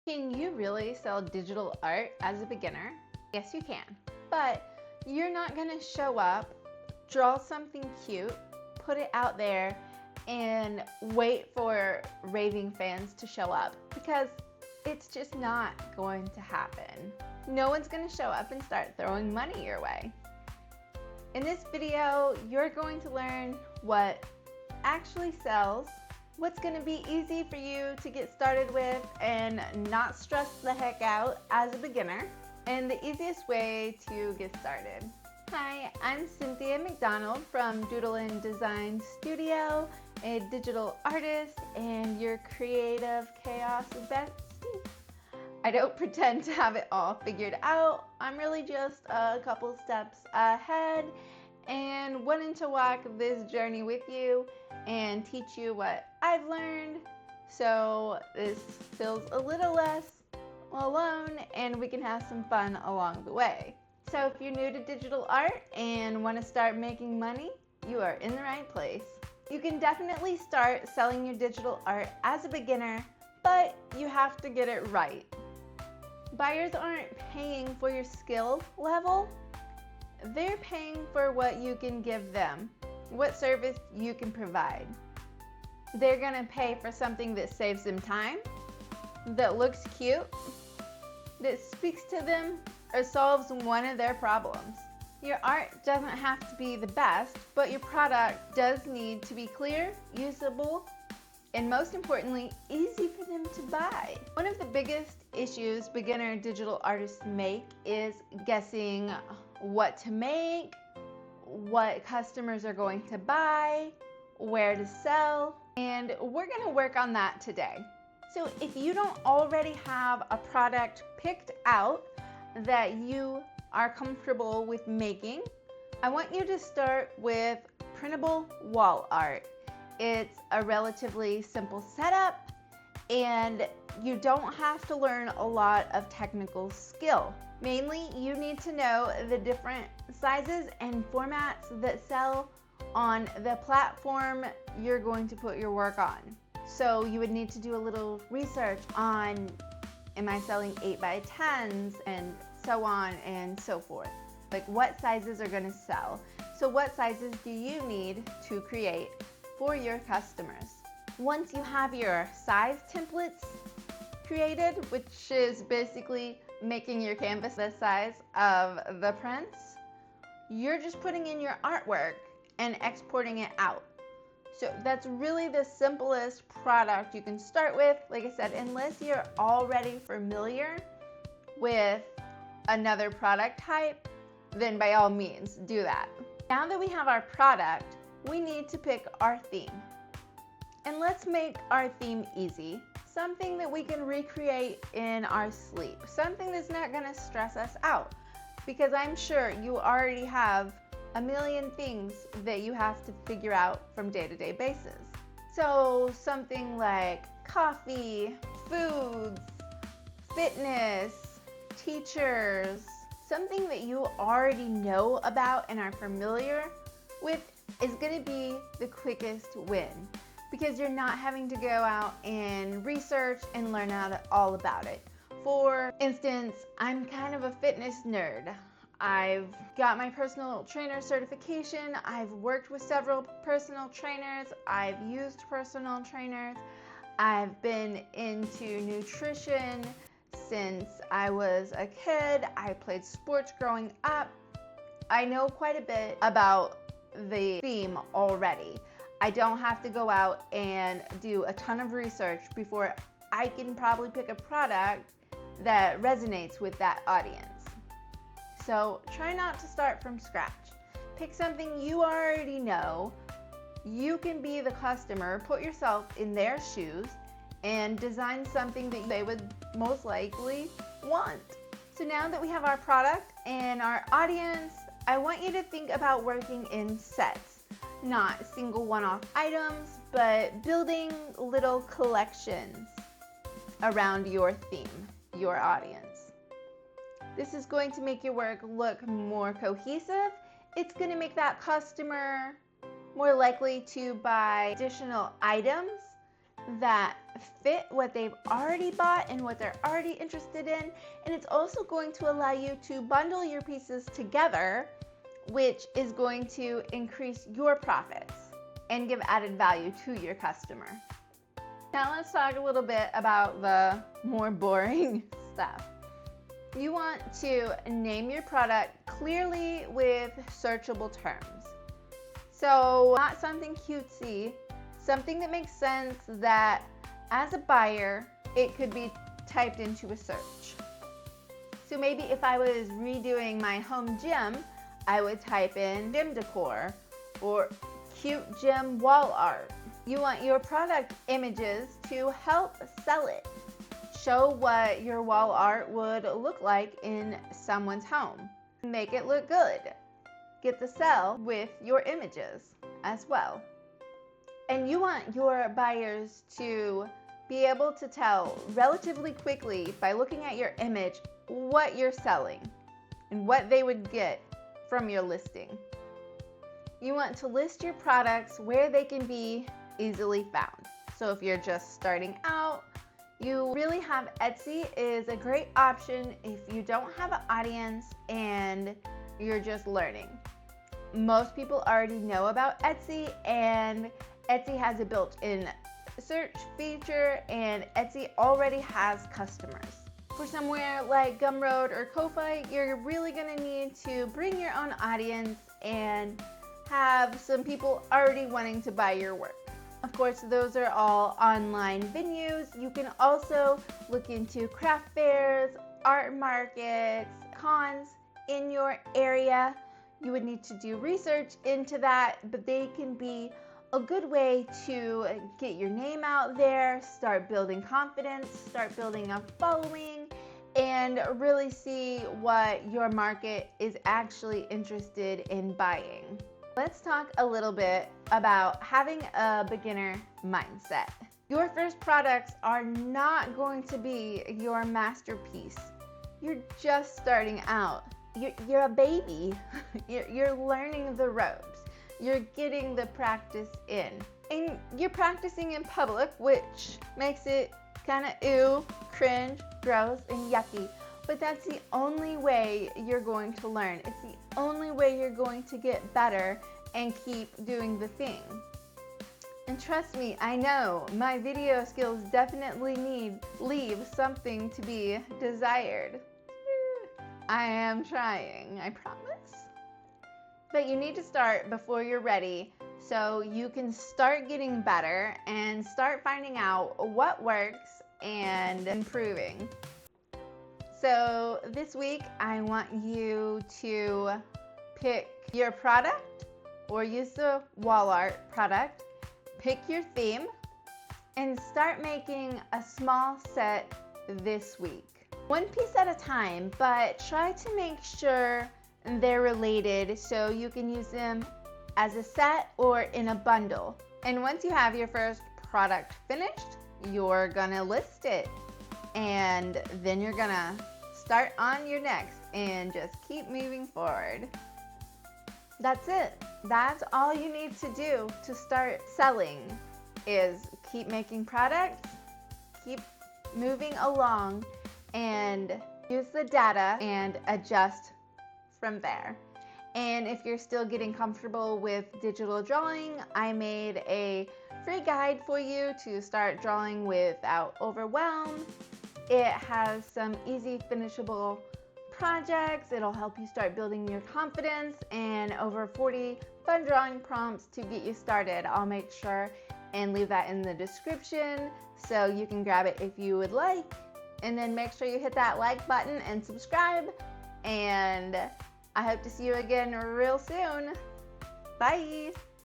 Can you really sell digital art as a beginner? Yes, you can. But you're not going to show up, draw something cute, put it out there, and wait for raving fans to show up, because it's just not going to happen. No one's going to show up and start throwing money your way. In this video, you're going to learn what actually sells, what's going to be easy for you to get started with and not stress the heck out as a beginner, and the easiest way to get started. Hi, I'm Cynthia McDonald from Doodle Design Studio, a digital artist and your creative chaos bestie. I don't pretend to have it all figured out. I'm really just a couple steps ahead and wanting to walk this journey with you and teach you what I've learned, so this feels a little less alone and we can have some fun along the way. So if you're new to digital art and want to start making money, you are in the right place. You can definitely start selling your digital art as a beginner, but you have to get it right. Buyers aren't paying for your skill level, they're paying for what you can give them, what service you can provide. They're gonna pay for something that saves them time, that looks cute, that speaks to them, or solves one of their problems. Your art doesn't have to be the best, but your product does need to be clear, usable, and most importantly, easy for them to buy. One of the biggest issues beginner digital artists make is guessing what to make, what customers are going to buy, where to sell, and we're going to work on that today. So if you don't already have a product picked out that you are comfortable with making, I want you to start with printable wall art. It's a relatively simple setup and you don't have to learn a lot of technical skill. Mainly, you need to know the different sizes and formats that sell on the platform you're going to put your work on. So you would need to do a little research on, am I selling 8x10s and so on and so forth. Like what sizes are gonna sell. So what sizes do you need to create for your customers? Once you have your size templates created, which is basically making your canvas the size of the prints, you're just putting in your artwork and exporting it out. So that's really the simplest product you can start with. Like I said, unless you're already familiar with another product type, then by all means do that. Now that we have our product, we need to pick our theme. And let's make our theme easy. Something that we can recreate in our sleep. Something that's not gonna stress us out. Because I'm sure you already have a million things that you have to figure out from day-to-day basis. So something like coffee, foods, fitness, teachers, something that you already know about and are familiar with is gonna be the quickest win, because you're not having to go out and research and learn all about it. For instance, I'm kind of a fitness nerd. I've got my personal trainer certification. I've worked with several personal trainers. I've used personal trainers. I've been into nutrition since I was a kid. I played sports growing up. I know quite a bit about the theme already. I don't have to go out and do a ton of research before I can probably pick a product that resonates with that audience. So try not to start from scratch. Pick something you already know. You can be the customer, put yourself in their shoes, and design something that they would most likely want. So now that we have our product and our audience, I want you to think about working in sets. Not single one-off items, but building little collections around your theme, your audience. This is going to make your work look more cohesive. It's going to make that customer more likely to buy additional items that fit what they've already bought and what they're already interested in. And it's also going to allow you to bundle your pieces together, which is going to increase your profits and give added value to your customer. Now let's talk a little bit about the more boring stuff. You want to name your product clearly with searchable terms. So not something cutesy, something that makes sense that as a buyer, it could be typed into a search. So maybe if I was redoing my home gym, I would type in gym decor or cute gym wall art. You want your product images to help sell it. Show what your wall art would look like in someone's home. Make it look good. Get the sell with your images as well. And you want your buyers to be able to tell relatively quickly by looking at your image what you're selling and what they would get from your listing. You want to list your products where they can be easily found. So if you're just starting out, you really have Etsy is a great option if you don't have an audience and you're just learning. Most people already know about Etsy, and Etsy has a built-in search feature, and Etsy already has customers. For somewhere like Gumroad or Ko-Fi, you're really going to need to bring your own audience and have some people already wanting to buy your work. Of course, those are all online venues. You can also look into craft fairs, art markets, cons in your area. You would need to do research into that, but they can be a good way to get your name out there, start building confidence, start building a following, and really see what your market is actually interested in buying. Let's talk a little bit about having a beginner mindset. Your first products are not going to be your masterpiece. You're just starting out. You're a baby. You're learning the ropes. You're getting the practice in. And you're practicing in public, which makes it kind of ew, cringe, gross, and yucky. But that's the only way you're going to learn. It's the only way you're going to get better and keep doing the thing. And trust me, I know my video skills definitely leave something to be desired. I am trying, I promise. But you need to start before you're ready so you can start getting better and start finding out what works and improving. So this week, I want you to pick your product or use the wall art product, pick your theme, and start making a small set this week. One piece at a time, but try to make sure they're related so you can use them as a set or in a bundle. And once you have your first product finished, you're gonna list it. And then you're gonna start on your next and just keep moving forward. That's it. That's all you need to do to start selling is keep making products, keep moving along, and use the data and adjust from there. And if you're still getting comfortable with digital drawing, I made a free guide for you to start drawing without overwhelm. It has some easy finishable projects. It'll help you start building your confidence and over 40 fun drawing prompts to get you started. I'll make sure and leave that in the description so you can grab it if you would like. And then make sure you hit that like button and subscribe. And I hope to see you again real soon. Bye.